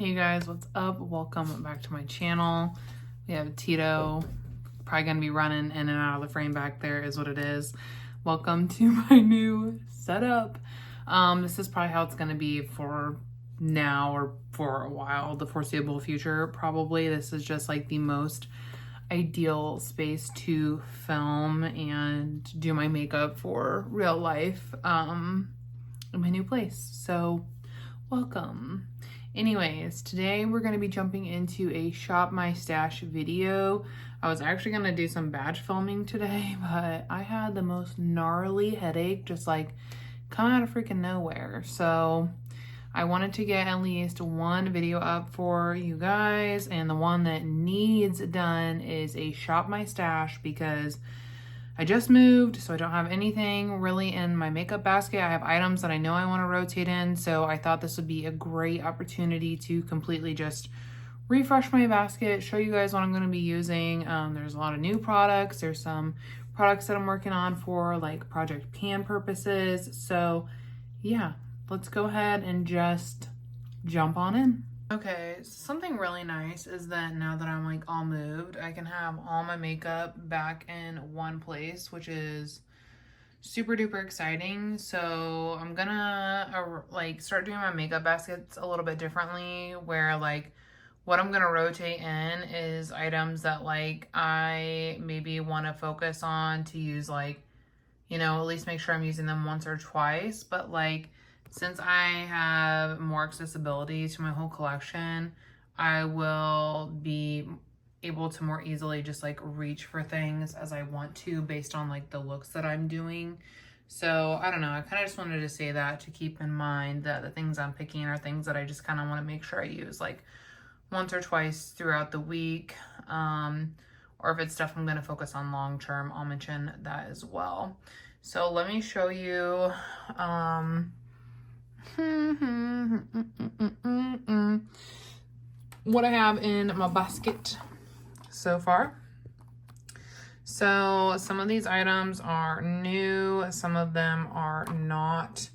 Hey guys, what's up? Welcome back to my channel. We have Tito, probably gonna be running in and out of the frame back there is what it is. Welcome to my new setup. This is probably how it's gonna be for now or for a while, the foreseeable future probably. This is just like the most ideal space to film and do my makeup for real life in my new place. So welcome. Anyways, today we're going to be jumping into a shop my stash video. I was actually going to do some batch filming today, but I had the most gnarly headache just like come out of freaking nowhere. So I wanted to get at least one video up for you guys, and the one that needs done is a shop my stash because I just moved, so I don't have anything really in my makeup basket. I have items that I know I want to rotate in, so I thought this would be a great opportunity to completely just refresh my basket, show you guys what I'm going to be using. There's a lot of new products. There's some products that I'm working on for like Project Pan purposes. So yeah, let's go ahead and just jump on in. Okay, something really nice is that now that I'm like all moved, I can have all my makeup back in one place, which is super duper exciting. So I'm gonna like start doing my makeup baskets a little bit differently, where like what I'm gonna rotate in is items that like I maybe want to focus on to use, like, you know, at least make sure I'm using them once or twice. But like, since I have more accessibility to my whole collection, I will be able to more easily just like reach for things as I want to based on like the looks that I'm doing. So I don't know, I kind of just wanted to say that to keep in mind that the things I'm picking are things that I just kind of want to make sure I use like once or twice throughout the week. Or if it's stuff I'm going to focus on long term, I'll mention that as well. So let me show you what I have in my basket so far. So some of these items are new, some of them are not.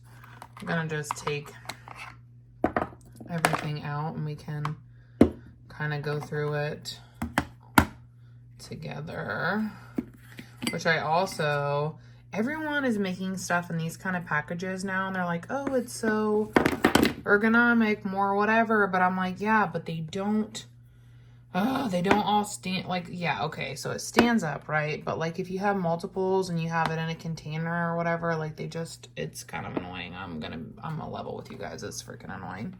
I'm gonna just take everything out and we can kind of go through it together, which I also, everyone is making stuff in these kind of packages now and they're like, oh, it's so ergonomic, more whatever. But I'm like, yeah, but they don't all stand, like, yeah, okay, so it stands up, right? But like if you have multiples and you have it in a container or whatever, like they just, it's kind of annoying. I'm gonna level with you guys, it's freaking annoying.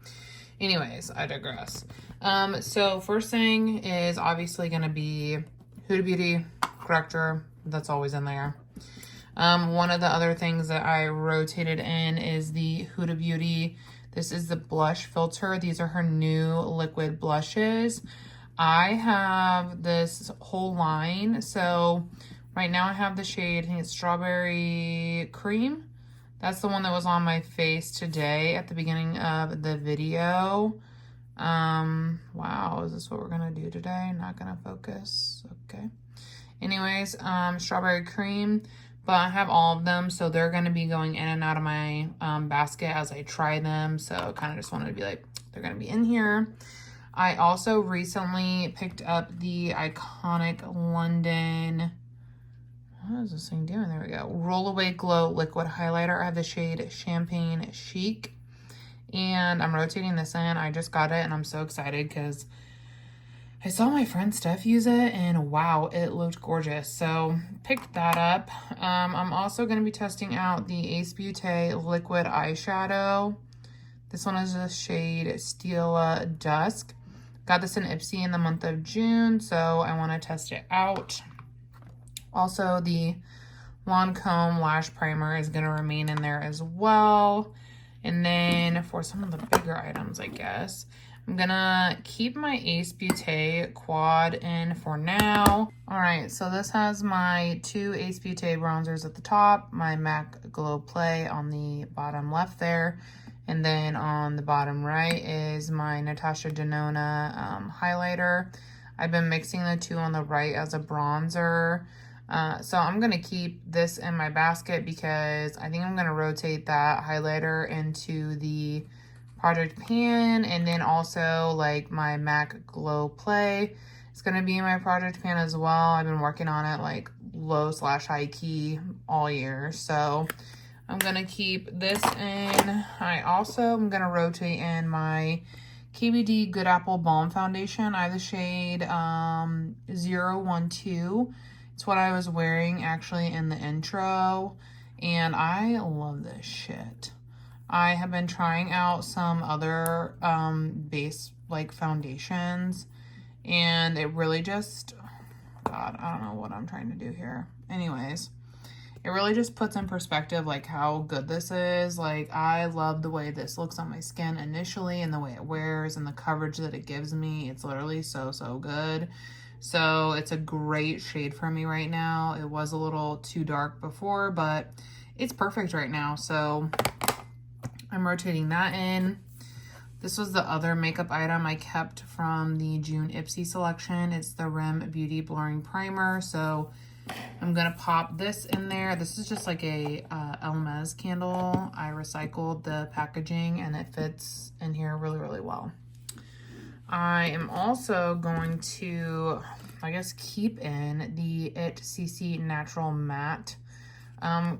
Anyways, I digress. So first thing is obviously gonna be Huda Beauty corrector. That's always in there. One of the other things that I rotated in is the Huda Beauty. This is the blush filter. These are her new liquid blushes. I have this whole line. So right now I have the shade, I think it's Strawberry Cream. That's the one that was on my face today at the beginning of the video. Wow, is this what we're gonna do today? Not gonna focus, okay. Anyways, Strawberry Cream, but I have all of them, so they're gonna be going in and out of my basket as I try them, so kind of just wanted to be like, they're gonna be in here. I also recently picked up the iconic London, what is this thing doing? There we go. Roll Away Glow Liquid Highlighter. I have the shade Champagne Chic. And I'm rotating this in. I just got it and I'm so excited because I saw my friend Steph use it and wow, it looked gorgeous. So picked that up. I'm also going to be testing out the Ace Beauty Liquid Eyeshadow. This one is the shade Stila Dusk. Got this in Ipsy in the month of June, so I want to test it out. Also, the Lancome Lash Primer is going to remain in there as well. And then for some of the bigger items, I guess, I'm going to keep my Ace Beauty quad in for now. All right, so this has my two Ace Beauty bronzers at the top, my MAC Glow Play on the bottom left there. And then on the bottom right is my Natasha Denona highlighter. I've been mixing the two on the right as a bronzer. So I'm going to keep this in my basket because I think I'm going to rotate that highlighter into the project pan, and then also like my MAC Glow Play. It's going to be in my project pan as well. I've been working on it like low/high key all year. So I'm going to keep this in. I also am going to rotate in my KBD Good Apple Balm Foundation. I have the shade 012. It's what I was wearing actually in the intro. And I love this shit. I have been trying out some other base like foundations. And it really just, God, I don't know what I'm trying to do here. Anyways, it really just puts in perspective like how good this is. Like, I love the way this looks on my skin initially and the way it wears and the coverage that it gives me. It's literally so, so good. So it's a great shade for me right now. It was a little too dark before, but it's perfect right now. So I'm rotating that in. This was the other makeup item I kept from the June Ipsy selection. It's the Rem Beauty Blurring Primer. So I'm going to pop this in there. This is just like a Hermes candle. I recycled the packaging and it fits in here really, really well. I am also going to, I guess, keep in the It CC Natural Matte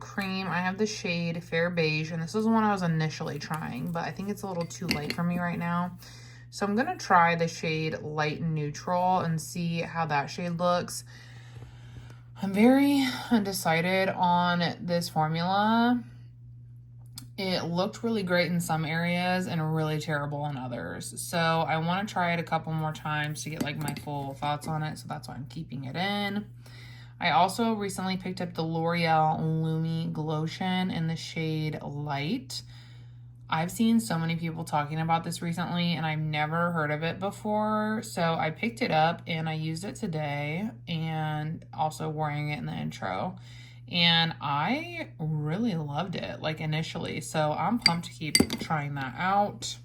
cream. I have the shade Fair Beige, and this is the one I was initially trying, but I think it's a little too light for me right now. So I'm going to try the shade Light Neutral and see how that shade looks. I'm very undecided on this formula. It looked really great in some areas and really terrible in others. So I want to try it a couple more times to get like my full thoughts on it. So that's why I'm keeping it in. I also recently picked up the L'Oreal Lumi Glotion in the shade Light. I've seen so many people talking about this recently and I've never heard of it before. So I picked it up and I used it today and also wearing it in the intro. And I really loved it, like initially. So I'm pumped to keep trying that out.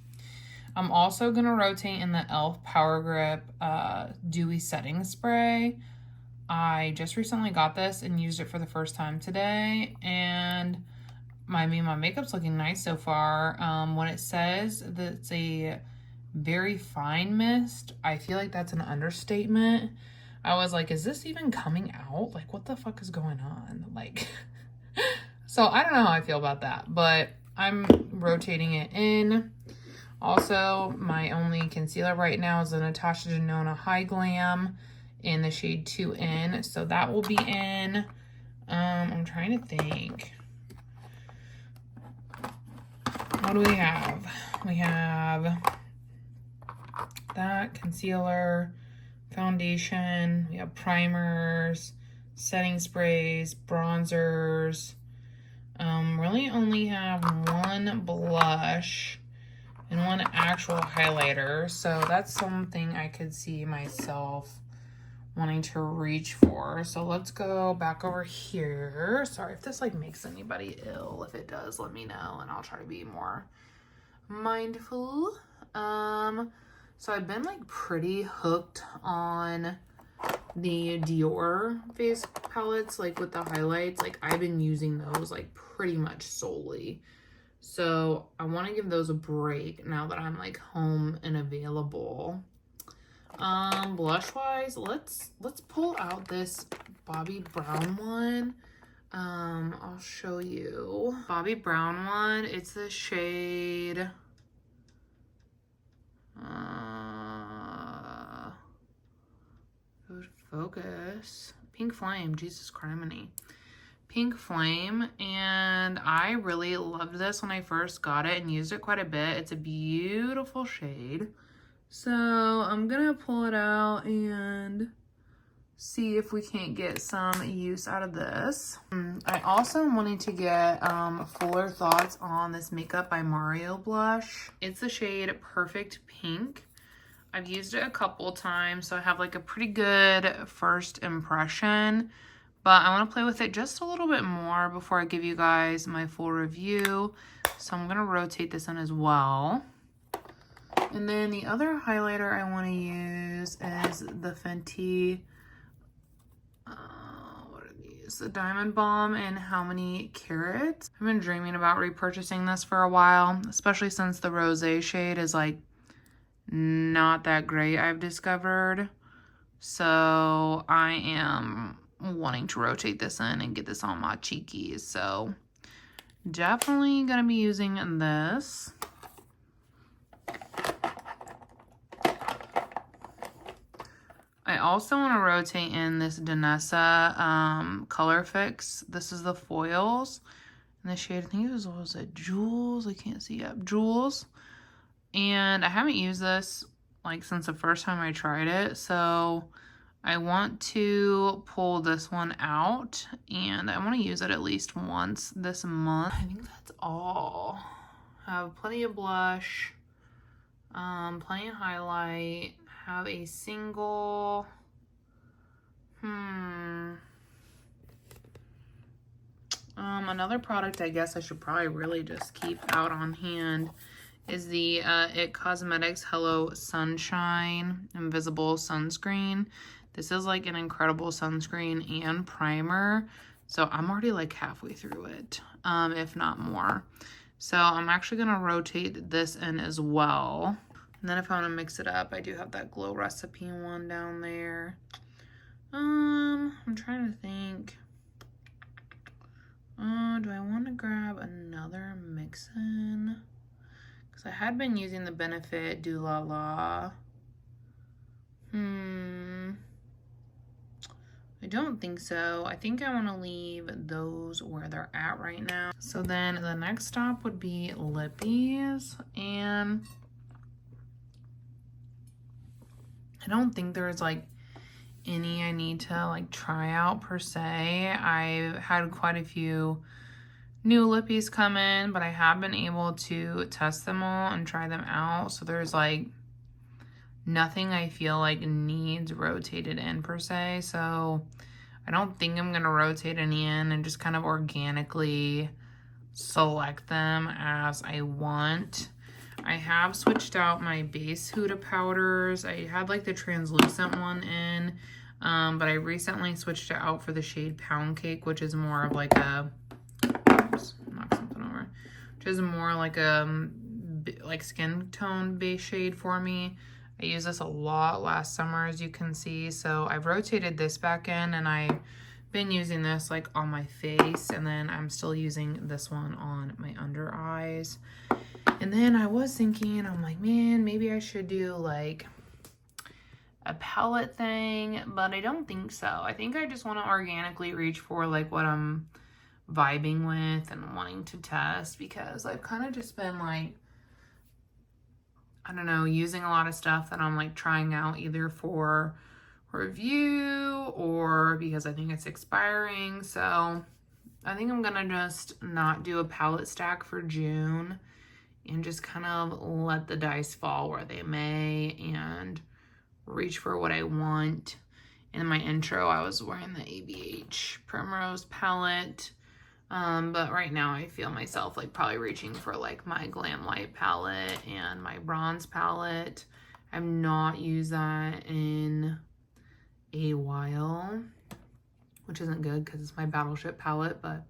I'm also going to rotate in the e.l.f. Power Grip Dewy Setting Spray. I just recently got this and used it for the first time today. And my makeup's looking nice so far. When it says that it's a very fine mist, I feel like that's an understatement. I was like, is this even coming out? Like, what the fuck is going on? Like, so I don't know how I feel about that, but I'm rotating it in. Also, my only concealer right now is the Natasha Denona High Glam in the shade 2N. So that will be in. I'm trying to think. What do we have? We have that concealer, foundation, we have primers, setting sprays, bronzers. Really only have one blush and one actual highlighter. So that's something I could see myself wanting to reach for. So let's go back over here. Sorry if this like makes anybody ill. If it does, let me know and I'll try to be more mindful. So I've been like pretty hooked on the Dior face palettes, like with the highlights. Like I've been using those like pretty much solely. So I want to give those a break now that I'm like home and available. Blush wise, let's pull out this Bobbi Brown one. I'll show you. Bobbi Brown one, it's the shade good focus. Pink Flame, Jesus criminy. Pink Flame, and I really loved this when I first got it and used it quite a bit. It's a beautiful shade. So I'm gonna pull it out and see if we can't get some use out of this. I also wanted to get fuller thoughts on this Makeup by Mario blush. It's the shade Perfect Pink. I've used it a couple times, so I have like a pretty good first impression, but I want to play with it just a little bit more before I give you guys my full review. So I'm gonna rotate this in as well. And then the other highlighter I want to use is the Fenty, what are these? use the Diamond Balm in How Many Carats. I've been dreaming about repurchasing this for a while, especially since the rosé shade is like not that great, I've discovered. So I am wanting to rotate this in and get this on my cheekies. So definitely gonna be using this. I also want to rotate in this Danessa Color Fix. This is the foils. And the shade, I think it was it Jewels? I can't see. Yep, Jewels. And I haven't used this like since the first time I tried it. So I want to pull this one out. And I want to use it at least once this month. I think that's all. I have plenty of blush. Plenty of highlight. Have a single, another product I guess I should probably really just keep out on hand is the IT Cosmetics Hello Sunshine Invisible Sunscreen. This is like an incredible sunscreen and primer, so I'm already like halfway through it, if not more. So I'm actually gonna rotate this in as well. And then if I want to mix it up, I do have that Glow Recipe one down there. I'm trying to think. Do I want to grab another mix-in? Because I had been using the Benefit Do La La. I don't think so. I think I want to leave those where they're at right now. So then the next stop would be Lippies. And I don't think there's like any I need to like try out per se. I've had quite a few new lippies come in, but I have been able to test them all and try them out. So there's like nothing I feel like needs rotated in per se. So I don't think I'm gonna rotate any in and just kind of organically select them as I want. I have switched out my base Huda powders. I had like the translucent one in, but I recently switched it out for the shade Pound Cake, which is more of like a, oops, knock something over, which is more like a like skin tone base shade for me. I used this a lot last summer, as you can see. So I've rotated this back in, and I've been using this like on my face, and then I'm still using this one on my under eyes. And then I was thinking, I'm like, man, maybe I should do like a palette thing, but I don't think so. I think I just want to organically reach for like what I'm vibing with and wanting to test, because I've kind of just been like, I don't know, using a lot of stuff that I'm like trying out either for review or because I think it's expiring. So I think I'm gonna just not do a palette stack for June and just kind of let the dice fall where they may and reach for what I want. In my intro, I was wearing the ABH Primrose palette. But right now I feel myself like probably reaching for like my Glam Light palette and my bronze palette. I've not used that in a while, which isn't good because it's my Battleship palette, but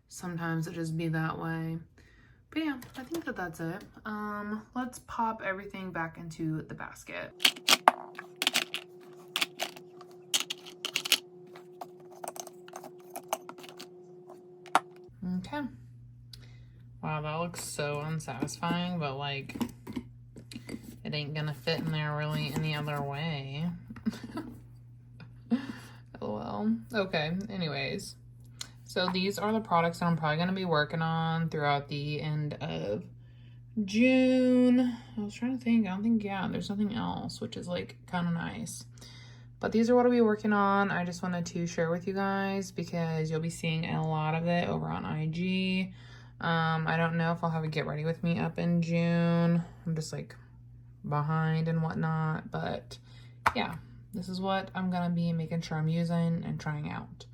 sometimes it just be that way. But yeah, I think that that's it. Let's pop everything back into the basket. Okay. Wow, that looks so unsatisfying, but like it ain't gonna fit in there really any other way. LOL. Okay, anyways. So these are the products that I'm probably going to be working on throughout the end of June. I was trying to think. I don't think, yeah, there's nothing else, which is like kind of nice. But these are what I'll be working on. I just wanted to share with you guys because you'll be seeing a lot of it over on IG. I don't know if I'll have a get ready with me up in June. I'm just like behind and whatnot. But yeah, this is what I'm going to be making sure I'm using and trying out.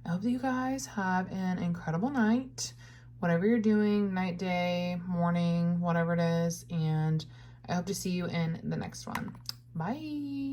I hope that you guys have an incredible night, whatever you're doing, night, day, morning, whatever it is, and I hope to see you in the next one. Bye.